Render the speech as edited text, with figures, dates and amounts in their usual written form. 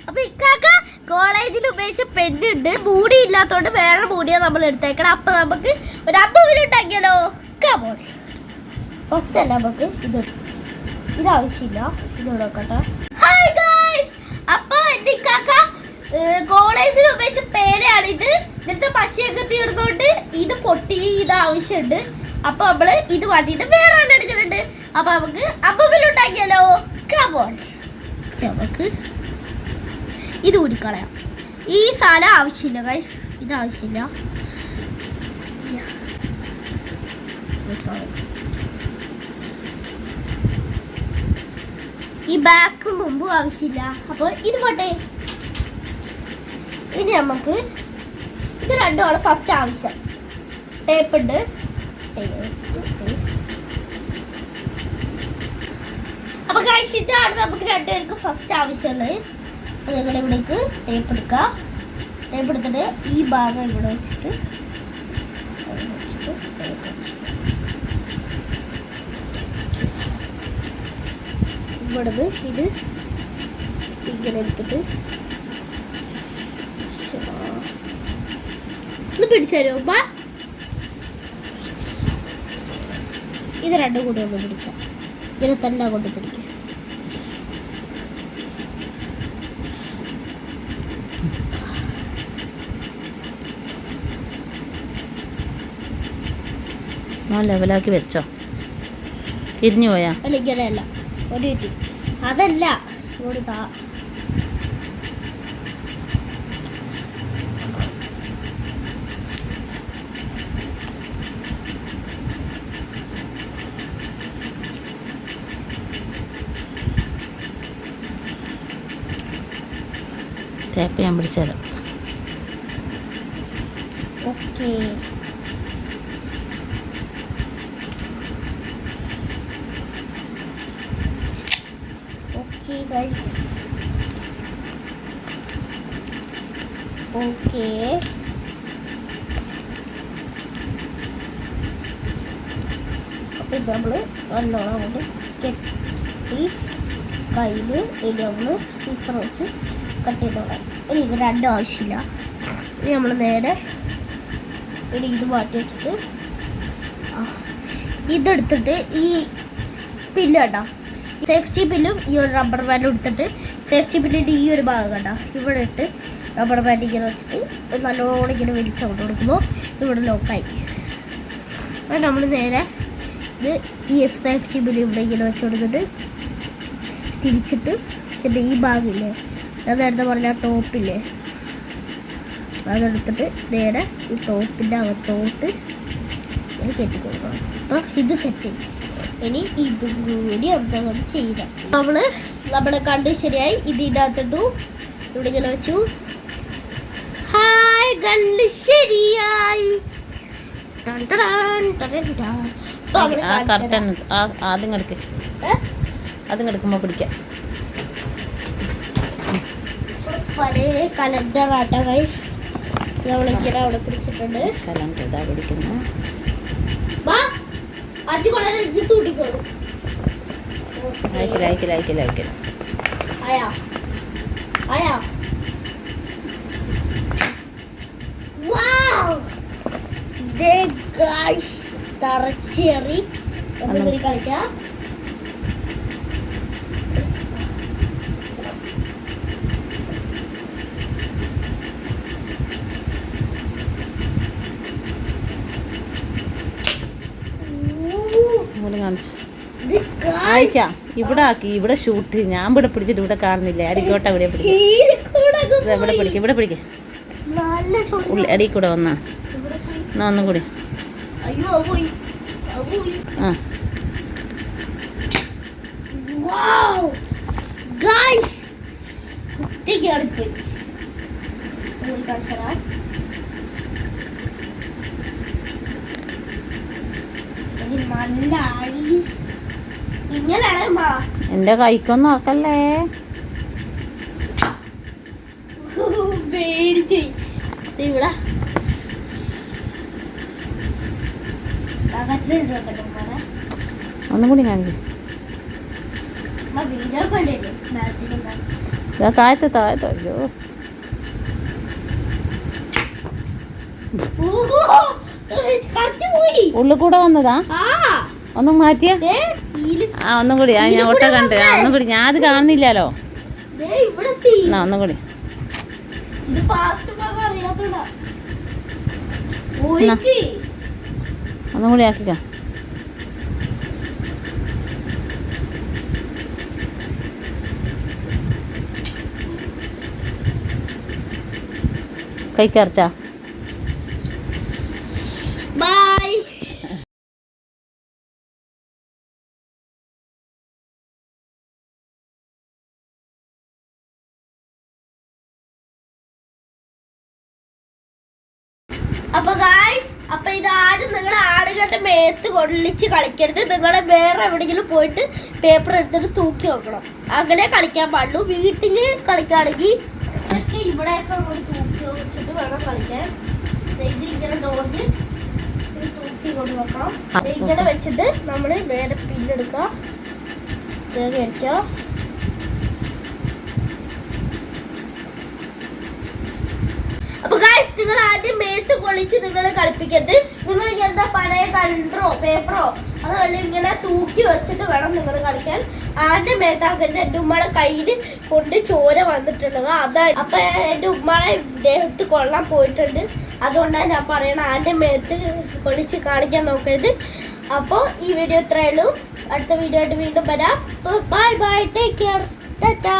അപ്പൊ ഇക്കാക്ക കോളേജിൽ ഉപയോഗിച്ച പെണ്ണുണ്ട്, മൂടി ഇല്ലാത്തോണ്ട് വേറെ മൂടിയാ നമ്മൾ എടുത്തേക്കണം. അപ്പൊ നമുക്ക് ഒരു അമ്പതിലുണ്ടാക്കിയാലോ? ഫസ്റ്റ് അല്ല നമുക്ക് ഇതാവശ്യമില്ല, ഇത് നോക്കട്ടെ. ഹായ് ഗൈസ്, അപ്പൊ എന്റെ ഇക്കാക്ക കോളേജിൽ ഉപയോഗിച്ച പേനയാണ് ഇത്. ഇതിലത്തെ പശയൊക്കെ തീർന്നോണ്ട് ഇത് പൊട്ടി, ഇത് ആവശ്യമുണ്ട്. അപ്പൊ നമ്മള് ഇത് മാറ്റിയിട്ട് വേറെ എണ്ണം എടുക്കുന്നുണ്ട്. അപ്പൊ നമുക്ക് അമ്പതിലുണ്ടാക്കിയാലോ? നമുക്ക് ഇത് ഊരിക്കളയാം. ഈ സാധനം ആവശ്യമില്ല ഗൈസ്, ഇത് ആവശ്യമില്ല. ഈ ബാക്ക് മുമ്പും ആവശ്യമില്ല. അപ്പോൾ ഇത് പോട്ടെ. ഇനി നമുക്ക് ഇത് രണ്ടുമാണ് ഫസ്റ്റ് ആവശ്യം. ടേപ്പ് ഉണ്ട്. അപ്പൊ ഗൈസ് ഇതാണ് നമുക്ക് രണ്ടുപേർക്ക് ഫസ്റ്റ് ആവശ്യമുള്ളത്. അതേപോലെ ഇവിടേക്ക് ടേപ്പ് എടുക്കുക. ടേപ്പ് എടുത്തിട്ട് ഈ ഭാഗം ഇവിടെ വെച്ചിട്ട് ഇവിടുന്ന് ഇത് ഇങ്ങനെ എടുത്തിട്ട് ഒന്ന് പിടിച്ചു തരുമോ? ഇത് രണ്ടും കൂടി ഒന്ന് പിടിച്ച ഇങ്ങനെ തന്നെ കൊണ്ട് പിടിക്കുക. ലെവലാക്കി വെച്ചോ. തിരിഞ്ഞു പോയാ ഇങ്ങനെയല്ല, ഒരു അതല്ല ഇവിടെ താ. ടേപ്പ് ഞാൻ പിടിച്ചു തരാം. Okay, okay guys, okay. അപ്പം ഇത് നമ്മൾ നല്ലോണം അങ്ങോട്ട് കെട്ടി കയ്യിൽ ഇനി നമ്മൾ സീസർ വെച്ച് കട്ട് ചെയ്തോളാം. ഇനി ഇത് രണ്ടും ആവശ്യമില്ല. ഇനി നമ്മൾ നേരെ ഇനി ഇത് മാറ്റി വെച്ചിട്ട് ഇതെടുത്തിട്ട് ഈ പില്ല് കേട്ടോ, സേഫ്റ്റി പില്ലും ഈ ഒരു റബ്ബർ ബാൻഡും എടുത്തിട്ട് സേഫ്റ്റി പില്ലിൻ്റെ ഈ ഒരു ഭാഗം കണ്ട ഇവിടെ ഇട്ട് റബ്ബർ ബാൻഡ് ഇങ്ങനെ വെച്ചിട്ട് നല്ലോണം ഇങ്ങനെ വലിച്ചങ്ങോട്ട് കൊടുക്കുമ്പോൾ ഇവിടെ ലോക്കായി. അപ്പോൾ നമ്മൾ നേരെ ഇത് ഈ സേഫ്റ്റി പില്ല് ഇവിടെ ഇങ്ങനെ വെച്ച് കൊടുത്തിട്ട് തിരിച്ചിട്ട് പിന്നെ ഈ ഭാഗമില്ലേ, ഞാൻ നേരത്തെ പറഞ്ഞ ടോപ്പില്ലേ, അതെടുത്തിട്ട് നേരെ ഈ ടോപ്പിൻ്റെ അകത്തോട്ട് ഇങ്ങനെ കയറ്റി കൊടുക്കണം. അപ്പോൾ ഇത് സെറ്റ് ചെയ്യും. ഇനി ഇതും കൂടി ഒന്നും ചെയ്യാം. നമ്മുടെ കണ്ട് ശരിയായി. ഇതിൻ്റെ അകത്തിട്ടു, ഇവിടെ ഇങ്ങനെ വെച്ചു. ഹായ് കണ്ട് ശരിയായി. ആദ്യം കിടക്ക്, ആദ്യം കിടക്കുമ്പോൾ പിടിക്കാം. പഴയ കലണ്ടർ ആട്ടോ ഗൈസ്, നമ്മളിങ്ങനെ അവിടെ പിടിച്ചിട്ടുണ്ട്. കലണ്ടർ ഇതാ പിടിക്കുന്നു. തറച്ചേറി കളിക്കാം. അയക്കാം. ഇവിടെ ആക്കി, ഇവിടെ ഷൂട്ട്. ഞാൻ ഇവിടെ പിടിച്ചിട്ട് ഇവിടെ കാണുന്നില്ല. അരിക്കോട്ടെ ഇവിടെ പിടിക്കും, ഇവിടെ പിടിക്കും, ഇവിടെ പിടിക്കും. അരി കൂടെ വന്നാ എന്നാ ഒന്നും കൂടി. എന്റെ കൈക്കൊന്നും ആക്കല്ലേ. ഇവിടെ ഒന്നും കൂടി കാണിക്കും. താഴത്ത് താഴത്ത് അയ്യോ ഉള്ളിൽ കൂടെ വന്നതാ. ഒന്നും മാറ്റിയ ആ ഒന്നും കൂടി ഞാൻ ഒട്ട കണ്ട് ഒന്നും കൂടി ഞാൻ അത് കാണുന്നില്ലല്ലോ. എന്നാ ഒന്നും കൂടി ഒന്നും കൂടി ആക്കിക്കോ. കൈക്കറച്ചാ ബൈ. അപ്പൊ ഗായ്സ്, അപ്പൊ ഇതാരും നിങ്ങളുടെ ആടുകളുടെ മേത്ത് കൊള്ളിച്ച് കളിക്കരുത്. നിങ്ങളെ വേറെ എവിടെയെങ്കിലും പോയിട്ട് പേപ്പർ എടുത്തിട്ട് തൂക്കി വെക്കണം. അങ്ങനെ കളിക്കാൻ പാടുള്ളൂ. വീട്ടിൽ കളിക്കുകയാണെങ്കിൽ ഇതൊക്കെ ഇവിടെയൊക്കെ നമ്മൾ തൂക്കി വെച്ചിട്ട് വേണം കളിക്കാൻ. ഇത് ഇങ്ങനെ ഡോറിന് തൂക്കി കൊണ്ട് വെക്കണം. ഇങ്ങനെ വെച്ചിട്ട് നമ്മൾ നേരെ പിന്നെടുക്കുക, നേരെ വെക്കുക. അപ്പൊ ഗായ്സ്, നിങ്ങൾ ആദ്യം മേത്ത് കൊള്ളിച്ച് നിങ്ങൾ കളിപ്പിക്കരുത്. നിങ്ങൾ എന്താ പഴയ കലണ്ടറോ പേപ്പറോ അതുപോലെ ഇങ്ങനെ തൂക്കി വെച്ചിട്ട് വേണം നിങ്ങൾ കളിക്കാൻ. ആദ്യം മേത്താക്കരുത്. എൻ്റെ ഉമ്മയുടെ കയ്യിൽ കൊണ്ട് ചോര വന്നിട്ടുള്ളത് അതാണ്. അപ്പൊ എൻ്റെ ഉമ്മയുടെ ദേഹത്ത് കൊള്ളാൻ പോയിട്ടുണ്ട്. അതുകൊണ്ടാണ് ഞാൻ പറയണത് ആദ്യം മേത്ത് കൊള്ളിച്ച് കാണിക്കാൻ നോക്കരുത്. അപ്പോൾ ഈ വീഡിയോ ഇത്രയേ ഉള്ളൂ. അടുത്ത വീഡിയോ ആയിട്ട് വീണ്ടും വരാം. Bye bye, take care, Tata.